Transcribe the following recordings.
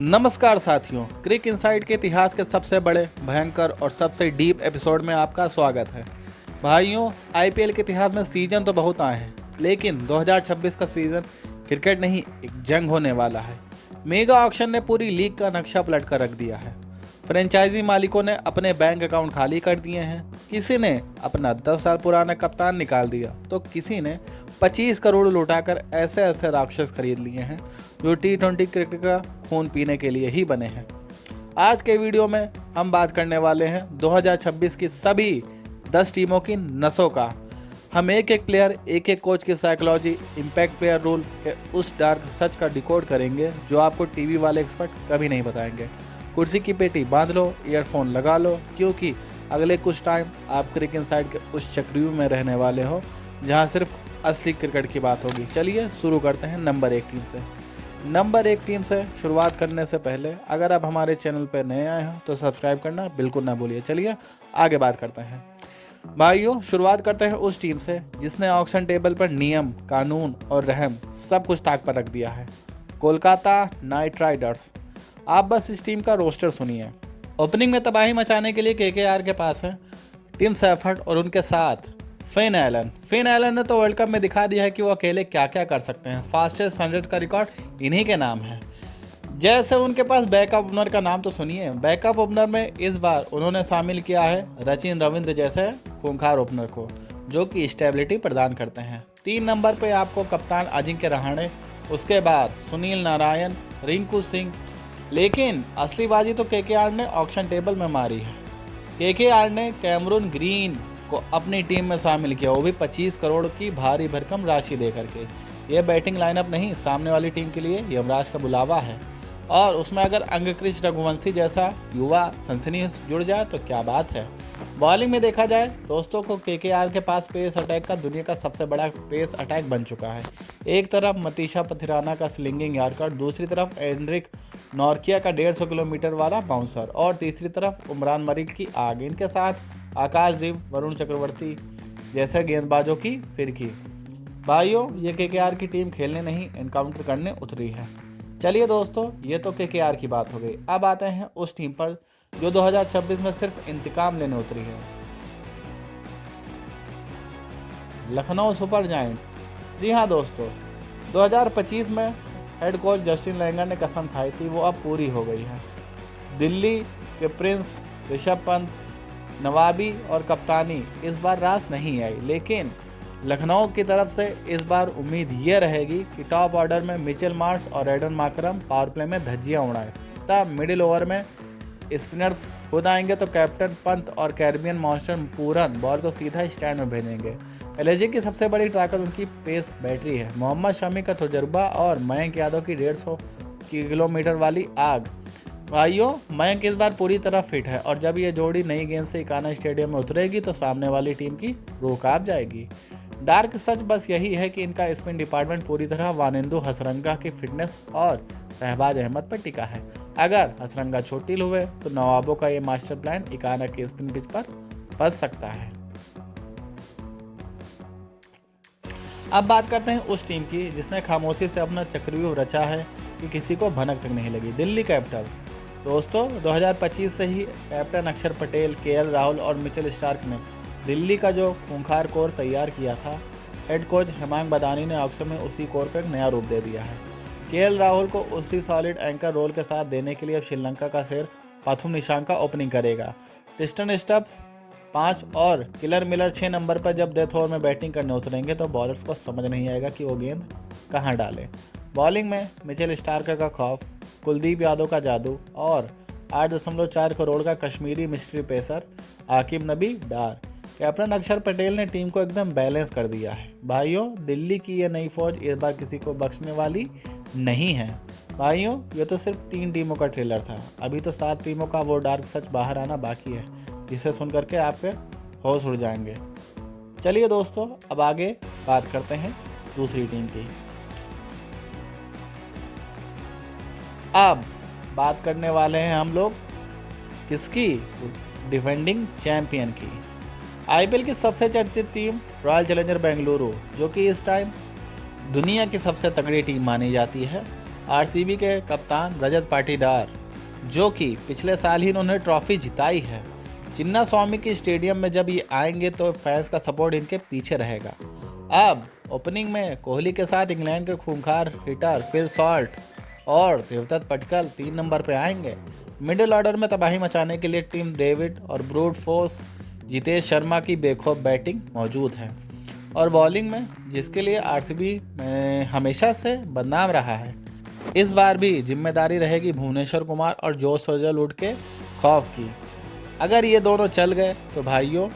नमस्कार साथियों, क्रिक इनसाइड के इतिहास के सबसे बड़े, भयंकर और सबसे डीप एपिसोड में आपका स्वागत है। भाइयों, आईपीएल के इतिहास में सीजन तो बहुत आए हैं, लेकिन 2026 का सीजन क्रिकेट नहीं एक जंग होने वाला है। मेगा ऑक्शन ने पूरी लीग का नक्शा पलट कर रख दिया है। फ्रेंचाइजी मालिकों ने अपने बैंक अकाउंट खाली कर दिए हैं। किसी ने अपना 10 साल पुराना कप्तान निकाल दिया तो किसी ने 25 करोड़ लुटाकर ऐसे ऐसे राक्षस खरीद लिए हैं जो T20 क्रिकेट का खून पीने के लिए ही बने हैं। आज के वीडियो में हम बात करने वाले हैं 2026 की सभी 10 टीमों की नसों का। हम एक एक प्लेयर, एक एक कोच की साइकोलॉजी, इम्पैक्ट प्लेयर रूल के उस डार्क सच का डिकोड करेंगे जो आपको टीवी वाले एक्सपर्ट कभी नहीं बताएंगे। कुर्सी की पेटी बांध लो, ईयरफोन लगा लो, क्योंकि अगले कुछ टाइम आप क्रिक इनसाइड के उस चक्रव्यूह में रहने वाले हो जहां सिर्फ असली क्रिकेट की बात होगी। चलिए शुरू करते हैं नंबर 1 टीम से। नंबर 1 टीम से शुरुआत करने से पहले अगर आप हमारे चैनल पर नए आए हो तो सब्सक्राइब करना बिल्कुल ना भूलिए। चलिए आगे बात करते हैं। भाइयों, शुरुआत करते हैं उस टीम से जिसने ऑक्शन टेबल पर नियम, कानून और रहम सब कुछ ताक पर रख दिया है। Kolkata night Riders. आप बस इस टीम का रोस्टर सुनिए। ओपनिंग में तबाही मचाने के लिए केकेआर के पास है टिम सैफर्ड और उनके साथ फिन एलन। फिन एलन ने तो वर्ल्ड कप में दिखा दिया है कि वो अकेले क्या क्या कर सकते हैं। फास्टेस्ट 100 का रिकॉर्ड इन्हीं के नाम है। जैसे उनके पास बैकअप ओपनर का नाम तो सुनिए। बैकअप ओपनर में इस बार उन्होंने शामिल किया है सचिन रविंद्र जैसे खूंखार ओपनर को, जो कि स्टेबिलिटी प्रदान करते हैं। 3 नंबर पे आपको कप्तान अजिंक्य रहाणे, उसके बाद सुनील नारायण, रिंकू सिंह। लेकिन असली बाजी तो केकेआर ने ऑक्शन टेबल में मारी है। केकेआर ने कैमरून ग्रीन को अपनी टीम में शामिल किया, वो भी 25 करोड़ की भारी भरकम राशि दे करके। ये बैटिंग लाइनअप नहीं, सामने वाली टीम के लिए यमराज का बुलावा है। और उसमें अगर अंगक्रिश रघुवंशी जैसा युवा सनसनी जुड़ जाए तो क्या बात है। बॉलिंग में देखा जाए दोस्तों को केकेआर के पास पेस अटैक का दुनिया का सबसे बड़ा पेस अटैक बन चुका है। एक तरफ मतीशा पथिराना का स्लिंगिंग यॉर्कर, दूसरी तरफ एंड्रिक नॉर्किया का 150 किलोमीटर वाला बाउंसर और तीसरी तरफ उमरान मलिक की आग। इनके साथ आकाशदीप, वरुण चक्रवर्ती जैसे गेंदबाजों की फिरकी। भाइयों, ये केकेआर की टीम खेलने नहीं एनकाउंटर करने उतरी है। चलिए दोस्तों, ये तो केकेआर की बात हो गई। अब आते हैं उस टीम पर जो 2026 में सिर्फ इंतकाम लेने उतरी है। Lucknow super giants. जी हाँ दोस्तों, 2025 में हेड कोच जस्टिन लैंगर ने कसम खाई थी, वो अब पूरी हो गई है। दिल्ली के प्रिंस ऋषभ पंत, नवाबी और कप्तानी इस बार रास नहीं आई, लेकिन लखनऊ की तरफ से इस बार उम्मीद ये रहेगी कि टॉप ऑर्डर में मिचेल मार्श और एडन मार्करम पावर प्ले में धज्जियां उड़ाएं। तब मिडिल ओवर में स्पिनर्स खुद आएंगे तो कैप्टन पंत और कैरिबियन मॉन्स्टर पूरन बॉल को सीधा स्टैंड में भेजेंगे। एलएसजी की सबसे बड़ी ताकत उनकी पेस बैटरी है। मोहम्मद शमी का तजुर्बा और मयंक यादव की 150 किलोमीटर वाली आग। भाइयों, मयंक इस बार पूरी तरह फिट है और जब ये जोड़ी नई गेंद से इकाना स्टेडियम में उतरेगी तो सामने वाली टीम की रूह कांप जाएगी। डार्क सच बस यही है कि इनका स्पिन डिपार्टमेंट पूरी तरह वानिंदु हसरंगा की फिटनेस और शहबाज अहमद पर टिका है। अगर हसरंगा छोटी हुए तो नवाबों का ये मास्टर प्लान इकाना के स्पिन पिच पर फंस सकता है। अब बात करते हैं उस टीम की जिसने खामोशी से अपना चक्रव्यूह रचा है कि किसी को भनक तक नहीं लगी। दिल्ली कैपिटल्स। दोस्तों, 2025 से ही कैप्टन अक्षर पटेल, केएल राहुल और मिचेल स्टार्क ने दिल्ली का जो खूंखार कोर तैयार किया था, हेड कोच हेमांग बदानी ने ऑक्शन में उसी कोर को एक नया रूप दे दिया है। केएल राहुल को उसी सॉलिड एंकर रोल के साथ देने के लिए अब श्रीलंका का शेर पाथुम निशांका ओपनिंग करेगा। ट्रिस्टन स्टब्स 5 और किलर मिलर 6 नंबर पर जब डेथ ओवर में बैटिंग करने उतरेंगे तो बॉलर्स को समझ नहीं आएगा कि वो गेंद कहाँ डालें। बॉलिंग में मिचेल स्टार्क का खौफ, कुलदीप यादव का जादू और 8.4 करोड़ का कश्मीरी मिस्ट्री पेसर आकिब नबी डार। कैप्टन अक्षर पटेल ने टीम को एकदम बैलेंस कर दिया है। भाइयों, दिल्ली की ये नई फौज इस बार किसी को बख्शने वाली नहीं है। भाइयों, ये तो सिर्फ 3 टीमों का ट्रेलर था, अभी तो 7 टीमों का वो डार्क सच बाहर आना बाकी है, जिसे सुन करके आपके होश उड़ जाएंगे। चलिए दोस्तों, अब आगे बात करते हैं दूसरी टीम की। अब बात करने वाले हैं हम लोग किसकी? डिफेंडिंग चैंपियन की। आईपीएल की सबसे चर्चित टीम रॉयल चैलेंजर बेंगलुरु, जो कि इस टाइम दुनिया की सबसे तगड़ी टीम मानी जाती है। आरसीबी के कप्तान रजत पाटीदार, जो कि पिछले साल ही इन्होंने ट्रॉफी जिताई है। चिन्ना स्वामी के स्टेडियम में जब ये आएंगे तो फैंस का सपोर्ट इनके पीछे रहेगा। अब ओपनिंग में कोहली के साथ इंग्लैंड के खूंखार हिटर फिल सॉल्ट और देवदत्त पटकल 3 नंबर पर आएंगे। मिडिल ऑर्डर में तबाही मचाने के लिए टीम डेविड और ब्रूट फोर्स जितेश शर्मा की बेखौफ बैटिंग मौजूद है। और बॉलिंग में जिसके लिए आरसीबी हमेशा से बदनाम रहा है, इस बार भी जिम्मेदारी रहेगी भुवनेश्वर कुमार और जोश हेजलवुड के खौफ की। अगर ये दोनों चल गए तो भाइयों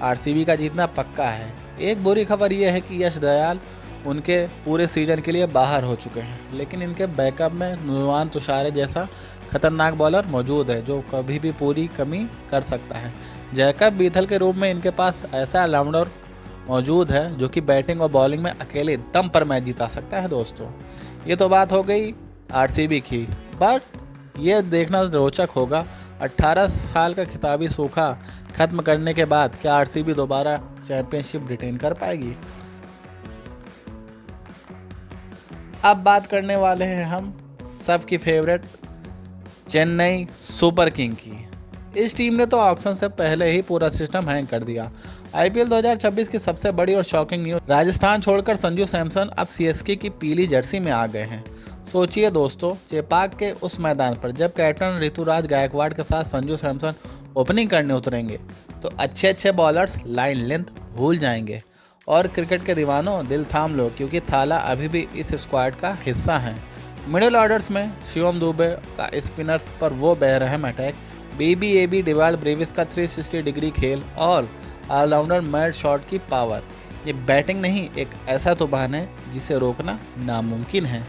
आरसीबी का जीतना पक्का है। एक बुरी खबर ये है कि यश दयाल उनके पूरे सीजन के लिए बाहर हो चुके हैं, लेकिन इनके बैकअप में नुमान तुषारे जैसा खतरनाक बॉलर मौजूद है जो कभी भी पूरी कमी कर सकता है। जैकब बीथल के रूप में इनके पास ऐसा ऑलराउंडर मौजूद है जो कि बैटिंग और बॉलिंग में अकेले दम पर मैच जिता सकता है। दोस्तों ये तो बात हो गई आरसीबी की, बट ये देखना रोचक होगा 18 साल का खिताबी सूखा खत्म करने के बाद क्या आरसीबी दोबारा चैंपियनशिप रिटेन कर पाएगी। अब बात करने वाले हैं हम सबकी फेवरेट चेन्नई सुपर किंग की। इस टीम ने तो ऑक्शन से पहले ही पूरा सिस्टम हैंग कर दिया। आईपीएल 2026 की सबसे बड़ी और शॉकिंग न्यूज, राजस्थान छोड़कर संजू सैमसन अब सीएसके की पीली जर्सी में आ गए हैं। सोचिए दोस्तों, चेपाक के उस मैदान पर जब कैप्टन ऋतुराज गायकवाड़ के साथ संजू सैमसन ओपनिंग करने उतरेंगे तो अच्छे बॉलर्स लाइन लेंथ भूल जाएंगे। और क्रिकेट के दीवानों दिल थाम लो, क्योंकि थाला अभी भी इस स्क्वाड का हिस्सा है। मिडिल ऑर्डर्स में शिवम दुबे का स्पिनर्स पर वो बेरहम अटैक, BBAB डिवाल ब्रेविस का 360 डिग्री खेल और ऑलराउंडर मैट शॉट की पावर, ये बैटिंग नहीं एक ऐसा तूफान है जिसे रोकना नामुमकिन है।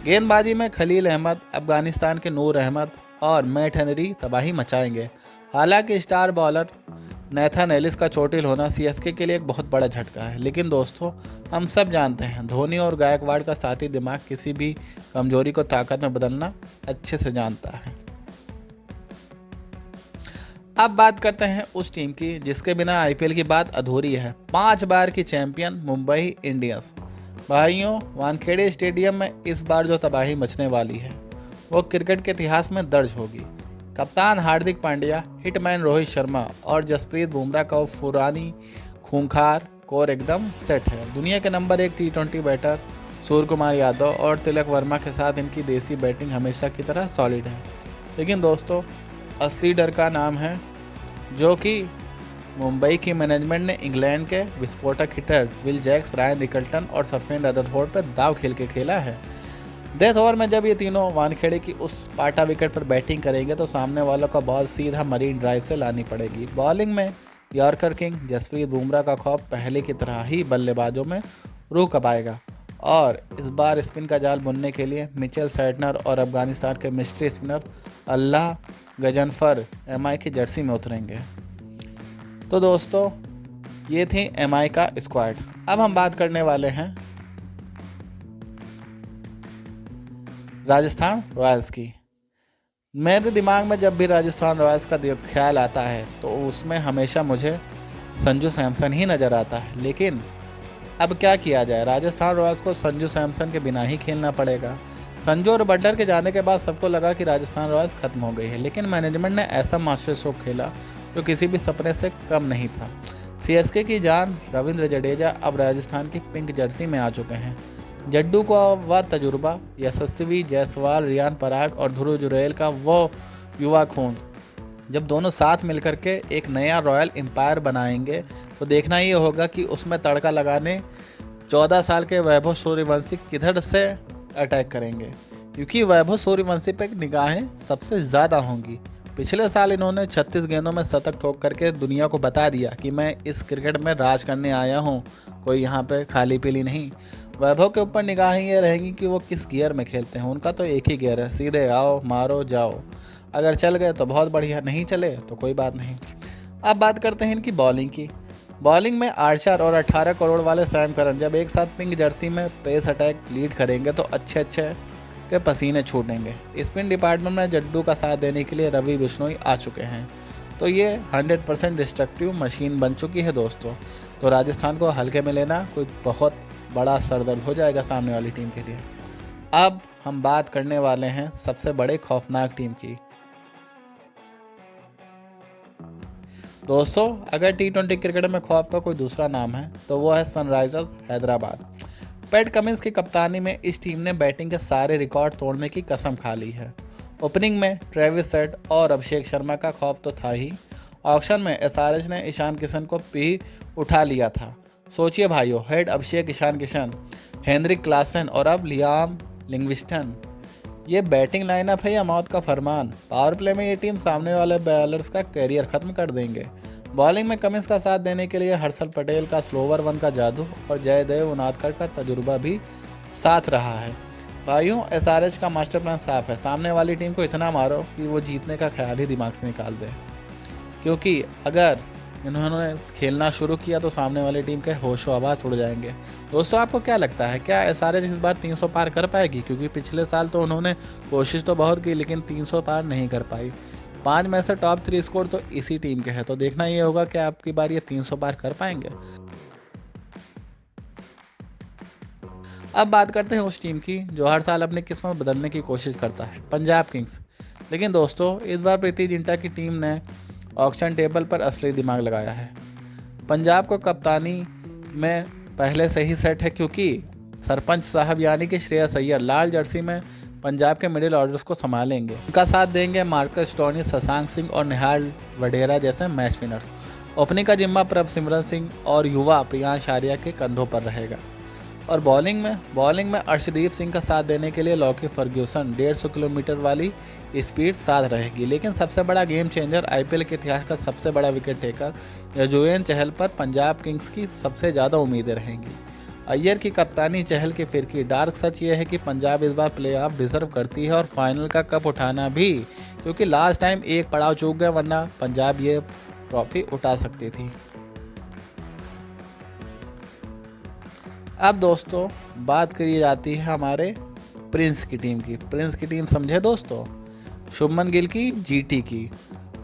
गेंदबाजी में खलील अहमद, अफगानिस्तान के नूर अहमद और मैट हेनरी तबाही मचाएंगे। हालांकि स्टार बॉलर नेथन एलिस का चोटिल होना सीएसके के लिए एक बहुत बड़ा झटका है, लेकिन दोस्तों हम सब जानते हैं धोनी और गायकवाड़ का साथी दिमाग किसी भी कमजोरी को ताकत में बदलना अच्छे से जानता है। अब बात करते हैं उस टीम की जिसके बिना आईपीएल की बात अधूरी है, 5 बार की चैंपियन मुंबई इंडियंस। भाइयों वानखेड़े स्टेडियम में इस बार जो तबाही मचने वाली है वो क्रिकेट के इतिहास में दर्ज होगी। कप्तान हार्दिक पांड्या, हिटमैन रोहित शर्मा और जसप्रीत बुमराह का पुरानी खूंखार कोर एकदम सेट है। दुनिया के number 1 T20 batter Surya Kumar Yadav और तिलक वर्मा के साथ इनकी देसी बैटिंग हमेशा की तरह सॉलिड है। लेकिन दोस्तों असली डर का नाम है जो कि मुंबई की मैनेजमेंट ने इंग्लैंड के विस्फोटक hitter Will Jacks, Ryan Rickelton और सफेन रदरफोर्ड पर दाव खेल के खेला है। डेथ ओवर में जब ये तीनों वानखेड़े की उस पाटा विकेट पर बैटिंग करेंगे तो सामने वालों का बॉल सीधा मरीन ड्राइव से लानी पड़ेगी। बॉलिंग में यॉर्कर किंग जसप्रीत बुमराह का खौफ पहले की तरह ही बल्लेबाजों में रूह कपाएगा और इस बार स्पिन का जाल बुनने के लिए मिचेल सैटनर और अफगानिस्तान के मिस्ट्री स्पिनर अल्लाह गजनफर एमआई की जर्सी में उतरेंगे। तो दोस्तों ये थी एमआई का स्क्वाड। अब हम बात करने वाले हैं राजस्थान रॉयल्स की। मेरे दिमाग में जब भी राजस्थान रॉयल्स का ख्याल आता है तो उसमें हमेशा मुझे संजू सैमसन ही नज़र आता है। लेकिन अब क्या किया जाए, राजस्थान रॉयल्स को संजू सैमसन के बिना ही खेलना पड़ेगा। संजू और बटलर के जाने के बाद सबको लगा कि राजस्थान रॉयल्स खत्म हो गई है, लेकिन मैनेजमेंट ने ऐसा मास्टर स्ट्रोक खेला जो किसी भी सपने से कम नहीं था। सीएसके की जान रविंद्र जडेजा अब राजस्थान की पिंक जर्सी में आ चुके हैं। जड्डू का वह तजुर्बा, यशस्वी जायसवाल, रियान पराग और ध्रुव जुरैल का वो युवा खून, जब दोनों साथ मिलकर के एक नया रॉयल एम्पायर बनाएंगे तो देखना ये होगा कि उसमें तड़का लगाने 14 साल के वैभव सूर्यवंशी किधर से अटैक करेंगे, क्योंकि वैभव सूर्यवंशी पर निगाहें सबसे ज़्यादा होंगी। पिछले साल इन्होंने 36 गेंदों में शतक ठोक करके दुनिया को बता दिया कि मैं इस क्रिकेट में राज करने आया हूँ, कोई यहाँ पे खाली पीली नहीं। वैभव के ऊपर निगाहें ये रहेंगी कि वो किस गियर में खेलते हैं। उनका तो एक ही गियर है, सीधे आओ मारो जाओ। अगर चल गए तो बहुत बढ़िया, नहीं चले तो कोई बात नहीं। अब बात करते हैं इनकी बॉलिंग की। बॉलिंग में आर्चर और 18 करोड़ वाले सैम करन जब एक साथ पिंक जर्सी में पेस अटैक लीड करेंगे तो अच्छे के पसीने छूटेंगे। स्पिन डिपार्टमेंट में जड्डू का साथ देने के लिए रवि बिश्नोई आ चुके हैं, तो ये 100% डिस्ट्रक्टिव मशीन बन चुकी है दोस्तों। तो राजस्थान को हल्के में लेना कोई बहुत बड़ा सरदर्द हो जाएगा सामने वाली टीम के लिए। अब हम बात करने वाले हैं सबसे बड़े खौफनाक टीम की। दोस्तों, अगर टी20 क्रिकेट में खौफ का कोई दूसरा नाम है तो वो है सनराइजर्स हैदराबाद। पैट कमिंस की कप्तानी में इस टीम ने बैटिंग के सारे रिकॉर्ड तोड़ने की कसम खा ली है। ओपनिंग में ट्रेविस हेड और अभिषेक शर्मा का खौफ तो था ही। ऑक्शन में एसआरएच ने ईशान किशन को भी उठा लिया था। सोचिए भाइयों, हेड अभिषेक, ईशान किशन, हेनरिक क्लासन और अब लियाम लिंग्विस्टन। ये बैटिंग लाइनअप है या मौत का फरमान। पावर प्ले में ये टीम सामने वाले बॉलर्स का कैरियर खत्म कर देंगे। बॉलिंग में कमिंस का साथ देने के लिए हर्षल पटेल का स्लोवर वन का जादू और जयदेव उनादकर का तजुर्बा भी साथ रहा है। भाइयों, एसआरएच का मास्टर प्लान साफ है। सामने वाली टीम को इतना मारो कि वो जीतने का ख्याल ही दिमाग से निकाल दे, क्योंकि अगर इन्होंने खेलना शुरू किया तो सामने वाली टीम के होशो हवास उड़ जाएंगे। दोस्तों, आपको क्या लगता है, क्या एसआरएच इस बार 300 पार कर पाएगी? क्योंकि पिछले साल तो उन्होंने कोशिश तो बहुत की लेकिन 300 पार नहीं कर पाई। 5 में से टॉप 3 स्कोर तो इसी टीम के हैं, तो देखना ये होगा कि आपकी बार ये 300 पार कर पाएंगे। अब बात करते हैं उस टीम की जो हर साल अपनी किस्मत बदलने की कोशिश करता है, पंजाब किंग्स। लेकिन दोस्तों, इस बार प्रीति जिंटा की टीम ने ऑक्शन टेबल पर असली दिमाग लगाया है। पंजाब को कप्तानी में पहले से ही सेट है, क्योंकि सरपंच साहब यानी कि श्रेयस अय्यर लाल जर्सी में पंजाब के मिडिल ऑर्डर्स को संभालेंगे। उनका साथ देंगे मार्कस स्टोनी, शशांक सिंह और निहाल वडेरा जैसे मैच विनर्स। ओपनिंग का जिम्मा प्रभ सिमरन सिंह और युवा प्रियांश आर्या के कंधों पर रहेगा। और बॉलिंग में अर्शदीप सिंह का साथ देने के लिए लॉकी फर्ग्यूसन 150 किलोमीटर वाली स्पीड साथ रहेगी। लेकिन सबसे बड़ा गेम चेंजर, आईपीएल के इतिहास का सबसे बड़ा विकेट टेकर युजवेंद्र चहल पर पंजाब किंग्स की सबसे ज़्यादा उम्मीदें रहेंगी। अय्यर की कप्तानी, चहल की फिरकी। डार्क सच ये है कि पंजाब इस बार प्लेऑफ डिजर्व करती है और फाइनल का कप उठाना भी, क्योंकि लास्ट टाइम एक पड़ाव चूक गए, वरना पंजाब ये ट्रॉफी उठा सकती थी। अब दोस्तों, बात करी जाती है हमारे प्रिंस की टीम की। प्रिंस की टीम समझे दोस्तों, शुभमन गिल की जीटी की।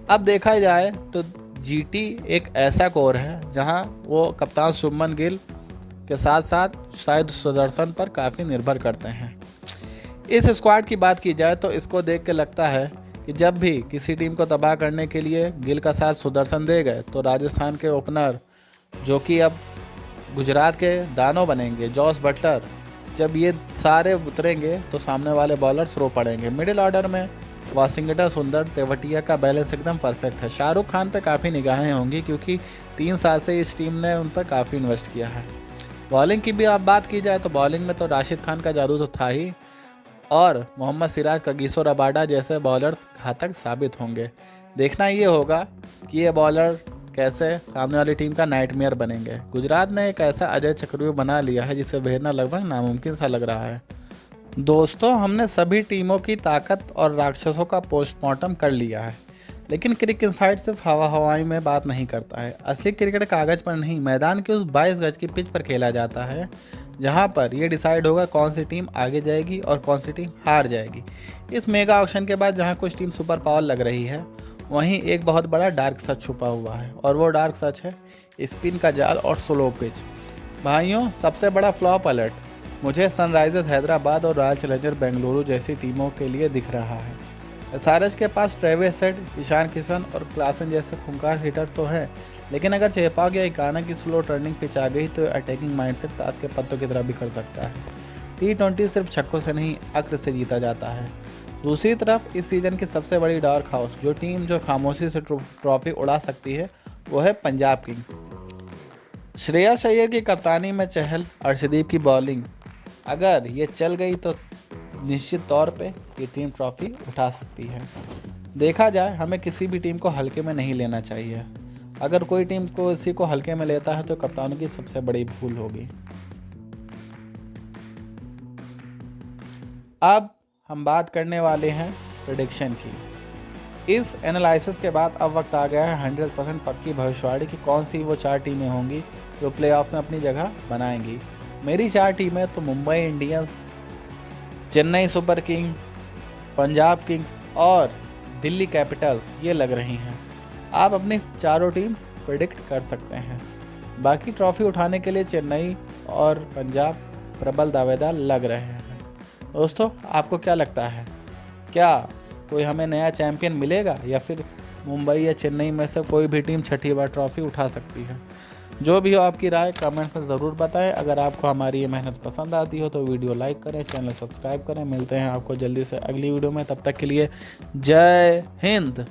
अब देखा जाए तो जीटी एक ऐसा कोर है जहां वो कप्तान शुभमन गिल के साथ साथ शायद सुदर्शन पर काफ़ी निर्भर करते हैं। इस स्क्वाड की बात की जाए तो इसको देख के लगता है कि जब भी किसी टीम को तबाह करने के लिए गिल का साथ सुदर्शन दे गए तो राजस्थान के ओपनर, जो कि अब गुजरात के दानव बनेंगे, जॉस बटलर, जब ये सारे उतरेंगे तो सामने वाले बॉलर्स रो पड़ेंगे। मिडिल ऑर्डर में वाशिंगटन सुंदर, तेवटिया का बैलेंस एकदम परफेक्ट है। शाहरुख खान पे काफ़ी निगाहें होंगी क्योंकि 3 साल से इस टीम ने उन पर काफ़ी इन्वेस्ट किया है। बॉलिंग की भी आप बात की जाए तो बॉलिंग में तो राशिद खान का जादू तो था ही, और मोहम्मद सिराज, कगिसो रबाडा जैसे बॉलर्स घातक साबित होंगे। देखना ये होगा कि ये बॉलर कैसे सामने वाली टीम का नाइटमेयर बनेंगे। गुजरात ने एक ऐसा अजय चक्रव्यूह बना लिया है जिसे भेदना लगभग नामुमकिन सा लग रहा है। दोस्तों, हमने सभी टीमों की ताकत और राक्षसों का पोस्टमार्टम कर लिया है, लेकिन क्रिक इनसाइड सिर्फ हवाई में बात नहीं करता है। असली क्रिकेट कागज पर नहीं, मैदान की उस 22 गज की पिच पर खेला जाता है, जहां पर यह डिसाइड होगा कौन सी टीम आगे जाएगी और कौन सी टीम हार जाएगी। इस मेगा ऑक्शन के बाद जहां कुछ टीम सुपर पावर लग रही है, वहीं एक बहुत बड़ा डार्क सच छुपा हुआ है, और वो डार्क सच है स्पिन का जाल और स्लो पिच। भाइयों, सबसे बड़ा फ्लॉप अलर्ट मुझे सनराइजर्स हैदराबाद और रॉयल चैलेंजर बेंगलुरु जैसी टीमों के लिए दिख रहा है। एसआरएच के पास ट्रेविस हेड, ईशान किशन और क्लासन जैसे खूंखार हिटर तो है, लेकिन अगर चेपाक या इकाना की स्लो टर्निंग पिच आ गई तो अटैकिंग माइंडसेट ताश के पत्तों की तरह भी कर सकता है। टी20 सिर्फ छक्कों से नहीं, अक्ल से जीता जाता है। दूसरी तरफ इस सीजन की सबसे बड़ी डार्क हाउस जो खामोशी से ट्रॉफी उड़ा सकती है, वो है पंजाब किंग्स। श्रेयस अय्यर की कप्तानी में चहल, अर्शदीप की बॉलिंग अगर ये चल गई तो निश्चित तौर पे ये टीम ट्रॉफी उठा सकती है। देखा जाए, हमें किसी भी टीम को हल्के में नहीं लेना चाहिए। अगर कोई टीम को इसी को हल्के में लेता है तो कप्तानों की सबसे बड़ी भूल होगी। अब हम बात करने वाले हैं प्रेडिक्शन की। इस एनालिसिस के बाद अब वक्त आ गया है 100% पक्की भविष्यवाणी की कौन सी वो 4 टीमें होंगी जो प्लेऑफ में अपनी जगह बनाएंगी। मेरी 4 टीमें तो Mumbai Indians, Chennai super king, Punjab Kings और दिल्ली कैपिटल्स ये लग रही हैं। आप अपनी चारों टीम प्रेडिक्ट कर सकते हैं। बाकी ट्रॉफी उठाने के लिए चेन्नई और पंजाब प्रबल दावेदार लग रहे हैं। दोस्तों आपको क्या लगता है, क्या कोई हमें नया चैंपियन मिलेगा या फिर मुंबई या चेन्नई में से कोई भी टीम छठी बार ट्रॉफी उठा सकती है? जो भी हो आपकी राय कमेंट में ज़रूर बताएं। अगर आपको हमारी ये मेहनत पसंद आती हो तो वीडियो लाइक करें, चैनल सब्सक्राइब करें। मिलते हैं आपको जल्दी से अगली वीडियो में, तब तक के लिए जय हिंद।